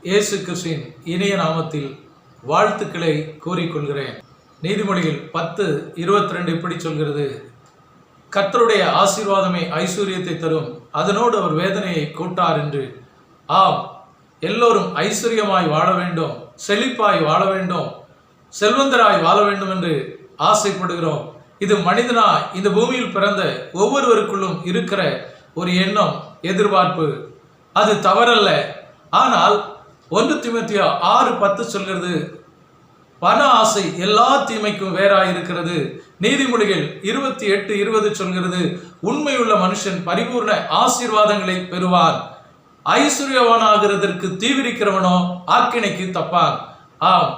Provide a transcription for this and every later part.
இயேசு கிறிஸ்துவின் இனிய நாமத்தில் வாழ்த்துக்களை கூறிக்கொள்கிறேன். நீதிமொழிகள் 10:22 இப்படி சொல்கிறது, கர்த்தருடைய ஆசீர்வாதமே ஐஸ்வர்யத்தை தரும், அதனோடு அவர் வேதனையை கூட்டார் என்று. ஆம், எல்லோரும் ஐஸ்வர்யமாய் வாழ வேண்டும், செழிப்பாய் வாழ வேண்டும், செல்வந்தராய் வாழ வேண்டும் என்று ஆசைப்படுகிறோம். இது மனிதனாய் இந்த பூமியில் பிறந்த ஒவ்வொருவருக்குள்ளும் இருக்கிற ஒரு எண்ணம், எதிர்பார்ப்பு. அது தவறல்ல. ஆனால் 1 தீமோத்தேயு 6:10 சொல்கிறது, பண ஆசை எல்லா தீமைக்கும் வேறாய் இருக்கிறது. நீதிமொழிகள் 28:20 சொல்கிறது, உண்மையுள்ள மனுஷன் பரிபூர்ண ஆசீர்வாதங்களை பெறுவான், ஐஸ்வர்யவானாகிறதற்கு தீவிரிக்கிறவனோ ஆக்கினைக்கு தப்பான். ஆம்,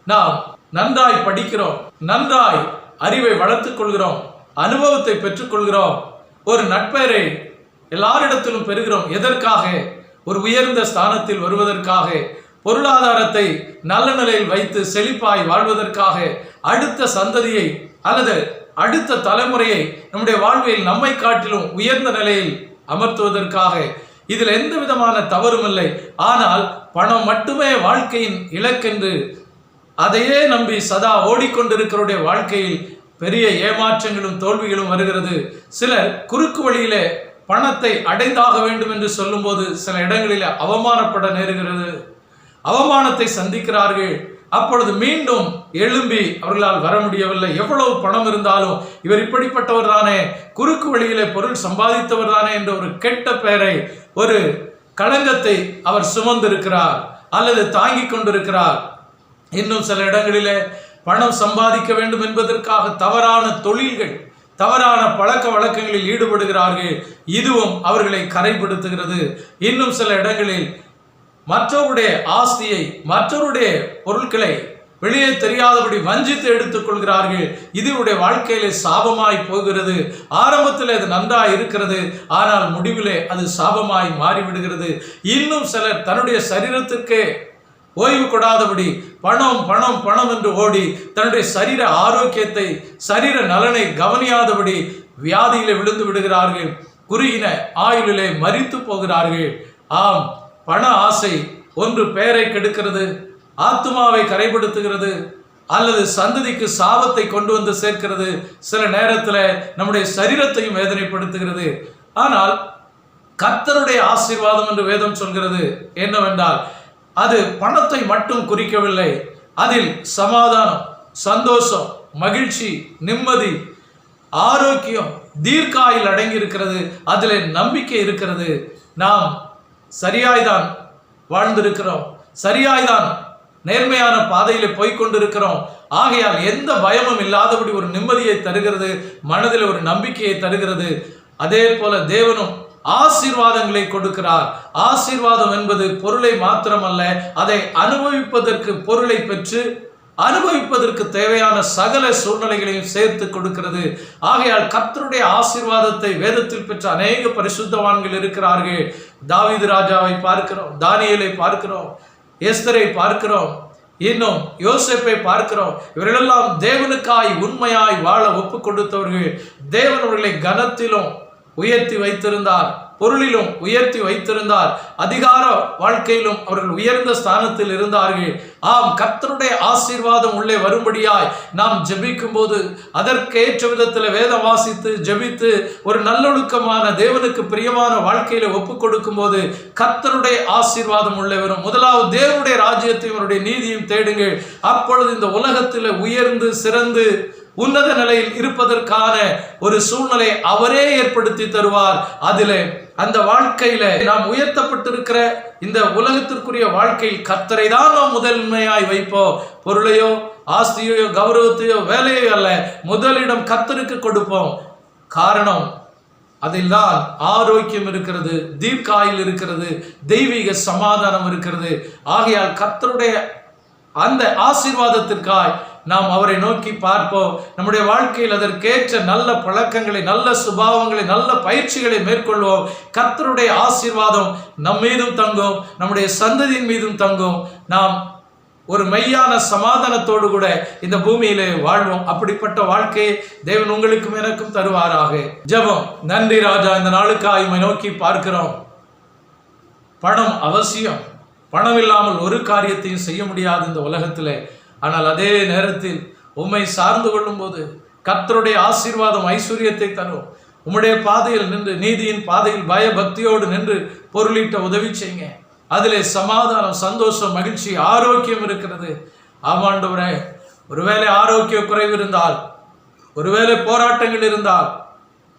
நாம் நன்றாய் படிக்கிறோம், நன்றாய் அறிவை வளர்த்துக் கொள்கிறோம், அனுபவத்தை பெற்றுக்கொள்கிறோம், ஒரு நட்பெயரை எல்லாரிடத்திலும் பெறுகிறோம். எதற்காக? ஒரு உயர்ந்த ஸ்தானத்தில் வருவதற்காக, பொருளாதாரத்தை நல்ல நிலையில் வைத்து செழிப்பாய் வாழ்வதற்காக, அடுத்த சந்ததியை அல்லது அடுத்த தலைமுறையை நம்முடைய வாழ்வில் நம்மை காட்டிலும் உயர்ந்த நிலையில் அமர்த்துவதற்காக. இதில் எந்த விதமான தவறும் இல்லை. ஆனால் பணம் மட்டுமே வாழ்க்கையின் இலக்கென்று அதையே நம்பி சதா ஓடிக்கொண்டிருக்கிறவருடைய வாழ்க்கையில் பெரிய ஏமாற்றங்களும் தோல்விகளும் வருகிறது. சிலர் குறுக்கு வழியிலே பணத்தை அடைந்தாக வேண்டும் என்று சொல்லும்போது சில இடங்களில் அவமானப்பட நேருகிறது, அவமானத்தை சந்திக்கிறார்கள். அப்பொழுது மீண்டும் எழும்பி அவர்களால் வர முடியவில்லை. எவ்வளவு பணம் இருந்தாலும் இவர் இப்படிப்பட்டவர் தானே, குறுக்கு வழியிலே பொருள் சம்பாதித்தவர் தானே என்ற ஒரு கெட்ட பெயரை, ஒரு களங்கத்தை அவர் சுமந்திருக்கிறார் அல்லது தாங்கி கொண்டிருக்கிறார். இன்னும் சில இடங்களிலே பணம் சம்பாதிக்க வேண்டும் என்பதற்காக தவறான தொழில்கள், தவறான பழக்க வழக்கங்களில் ஈடுபடுகிறார்கள். இதுவும் அவர்களை கரைப்படுத்துகிறது. இன்னும் சில இடங்களில் மற்றவருடைய ஆஸ்தியை, மற்றவருடைய பொருட்களை வெளியே தெரியாதபடி வஞ்சித்து எடுத்துக் கொள்கிறார்கள். இதுவுடைய வாழ்க்கையிலே சாபமாய் போகிறது. ஆரம்பத்தில் அது நன்றாய் இருக்கிறது, ஆனால் முடிவிலே அது சாபமாய் மாறிவிடுகிறது. இன்னும் சிலர் தன்னுடைய சரீரத்திற்கு ஓய்வு கொடாதபடி பணம் பணம் பணம் என்று ஓடி தன்னுடைய சரீர ஆரோக்கியத்தை, சரீர நலனை கவனியாதபடி வியாதியிலே விழுந்து விடுகிறார்கள். குறுகின ஆயுளிலே மரித்து போகிறார்கள். ஆம், பண ஆசை ஒன்று பெயரை கெடுக்கிறது, ஆத்துமாவை கரைப்படுத்துகிறது, அல்லது சந்ததிக்கு சாபத்தை கொண்டு வந்து சேர்க்கிறது. சில நேரத்தில் நம்முடைய சரீரத்தையும் வேதனைப்படுத்துகிறது. ஆனால் கர்த்தருடைய ஆசீர்வாதம் என்று வேதம் சொல்கிறது என்னவென்றால், அது பணத்தை மட்டும் குறிக்கவில்லை. அதில் சமாதானம், சந்தோஷம், மகிழ்ச்சி, நிம்மதி, ஆரோக்கியம், தீர்க்காயில் அடங்கி இருக்கிறது. அதில் நம்பிக்கை இருக்கிறது. நாம் சரியாய்தான் வாழ்ந்திருக்கிறோம், சரியாய்தான் நேர்மையான பாதையில போய்கொண்டிருக்கிறோம். ஆகையால் எந்த பயமும் இல்லாதபடி ஒரு நிம்மதியை தருகிறது, மனதில் ஒரு நம்பிக்கையை தருகிறது. அதே போல தேவனும் ஆசீர்வாதங்களை கொடுக்கிறார். ஆசீர்வாதம் என்பது பொருளை மாத்திரமல்ல, அதை அனுபவிப்பதற்கு, பொருளை பெற்று அனுபவிப்பதற்கு தேவையான சகல சூழ்நிலைகளையும் சேர்த்து கொடுக்கிறது. ஆகையால் கர்த்தருடைய ஆசீர்வாதத்தை வேதத்தில் பெற்ற அநேக பரிசுத்தவான்கள் இருக்கிறார்கள். தாவீது ராஜாவை பார்க்கிறோம், தானியேலை பார்க்கிறோம், எஸ்தரை பார்க்கிறோம், இன்னும் யோசேப்பை பார்க்கிறோம். இவர்களெல்லாம் தேவனுக்காய் உண்மையாய் வாழ ஒப்பு கொடுத்தவர்கள். தேவன் அவர்களை கனத்திலும் உயர்த்தி வைத்திருந்தார், பொருளிலும் உயர்த்தி வைத்திருந்தார், அதிகார வாழ்க்கையிலும் அவர்கள் உயர்ந்த ஸ்தானத்தில் இருந்தார்கள். ஆம், கர்த்தருடைய ஆசீர்வாதம் உள்ளே வரும்படியாய் நாம் ஜெபிக்கும் போது, அதற்கேற்ற விதத்தில் வேதம் வாசித்து ஜெபித்து ஒரு நல்லொழுக்கமான தேவனுக்கு பிரியமான வாழ்க்கையில ஒப்பு கொடுக்கும் போது கர்த்தருடைய ஆசீர்வாதம் உள்ளே வரும். முதலாவது தேவனுடைய ராஜ்யத்தையும் அவருடைய நீதியும் தேடுங்கள், அப்பொழுது இந்த உலகத்தில் உயர்ந்து சிறந்து உன்னத நிலையில் இருப்பதற்கான ஒரு சூழ்நிலை அவரே ஏற்படுத்தி தருவார். அதிலே அந்த வாழ்க்கையில நாம் உயர்த்தப்பட்டிருக்கிற இந்த உலகத்திற்குரிய வாழ்க்கையில் கர்த்தரை தான் நாம் முதன்மையாய் வைப்போம். பொருளையோ, ஆஸ்தியோ, கௌரவத்தையோ, வேலையோ அல்ல, முதலிடம் கர்த்தருக்கு கொடுப்போம். காரணம், அதில் தான் ஆரோக்கியம் இருக்கிறது, தீர்க்காயில் இருக்கிறது, தெய்வீக சமாதானம் இருக்கிறது. ஆகையால் கர்த்தருடைய அந்த ஆசீர்வாதத்திற்காய் நாம் அவரை நோக்கி பார்ப்போம். நம்முடைய வாழ்க்கையில் அதற்கேற்ற நல்ல பழக்கங்களை, நல்ல சுபாவங்களை, நல்ல பயிற்சிகளை மேற்கொள்வோம். கர்த்தருடைய ஆசீர்வாதம் நம் மீதும் தங்கும், நம்முடைய சந்ததியின் மீதும் தங்கும். நாம் ஒரு மெய்யான சமாதானத்தோடு கூட இந்த பூமியிலே வாழ்வோம். அப்படிப்பட்ட வாழ்க்கையை தேவன் உங்களுக்கும் எனக்கும் தருவாராக. ஜெபம். நன்றி ராஜா, இந்த நாளுக்காக உம்மை நோக்கி பார்க்கிறோம். பணம் அவசியம், பணம் இல்லாமல் ஒரு காரியத்தையும் செய்ய முடியாது இந்த உலகத்திலே. ஆனால் அதே நேரத்தில் உம்மை சார்ந்து கொள்ளும் போது கர்த்தருடைய ஆசீர்வாதம் ஐஸ்வர்யத்தை தரும். உம்முடைய பாதையில் நின்று, நீதியின் பாதையில் பயபக்தியோடு நின்று பொருளீட்ட உதவி செய்யுங்க. அதிலே சமாதானம், சந்தோஷம், மகிழ்ச்சி, ஆரோக்கியம் இருக்கிறது. ஆமாண்டவரே, ஒருவேளை ஆரோக்கிய குறைவு இருந்தால், ஒருவேளை போராட்டங்கள் இருந்தால்,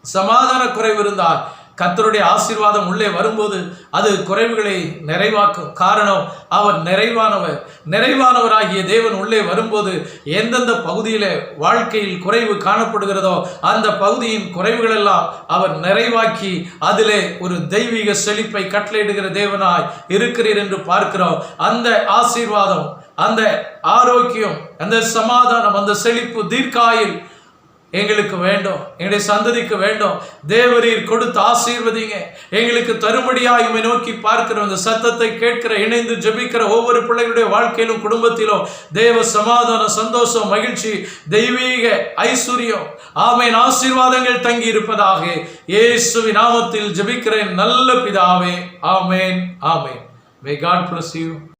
சமாதான குறைவு இருந்தால், கர்த்தருடைய ஆசீர்வாதம் உள்ளே வரும்போது அது குறைவுகளை நிறைவாக்கும். காரணம், அவர் நிறைவானவராகிய தேவன் உள்ளே வரும்போது எந்தெந்த பகுதியில வாழ்க்கையில் குறைவு காணப்படுகிறதோ அந்த பகுதியின் குறைவுகள் எல்லாம் அவர் நிறைவாக்கி அதிலே ஒரு தெய்வீக செழிப்பை கட்டளையிடுகிற தேவனாய் இருக்கிறீர் என்று பார்க்கிறோம். அந்த ஆசீர்வாதம், அந்த ஆரோக்கியம், அந்த சமாதானம், அந்த செழிப்பு, தீர்க்காயில் எங்களுக்கு வேண்டும், எங்களுடைய சந்ததிக்கு வேண்டும். தேவரீர் கொடுத்து ஆசீர்வதிங்க, எங்களுக்கு தரும்படியாய் உம்மை நோக்கி பார்க்கிற இந்த சத்தத்தை கேட்கிற, இணைந்து ஜெபிக்கிற ஒவ்வொரு பிள்ளைகளுடைய வாழ்க்கையிலும் குடும்பத்திலும் தேவ சமாதானம், சந்தோஷம், மகிழ்ச்சி, தெய்வீக ஐஸ்வர்யம், ஆமென், ஆசீர்வாதங்கள் தங்கி இருப்பதாக இயேசுவின் நாமத்தில் ஜெபிக்கிறேன் நல்ல பிதாவே. ஆமென், ஆமென். May God bless you.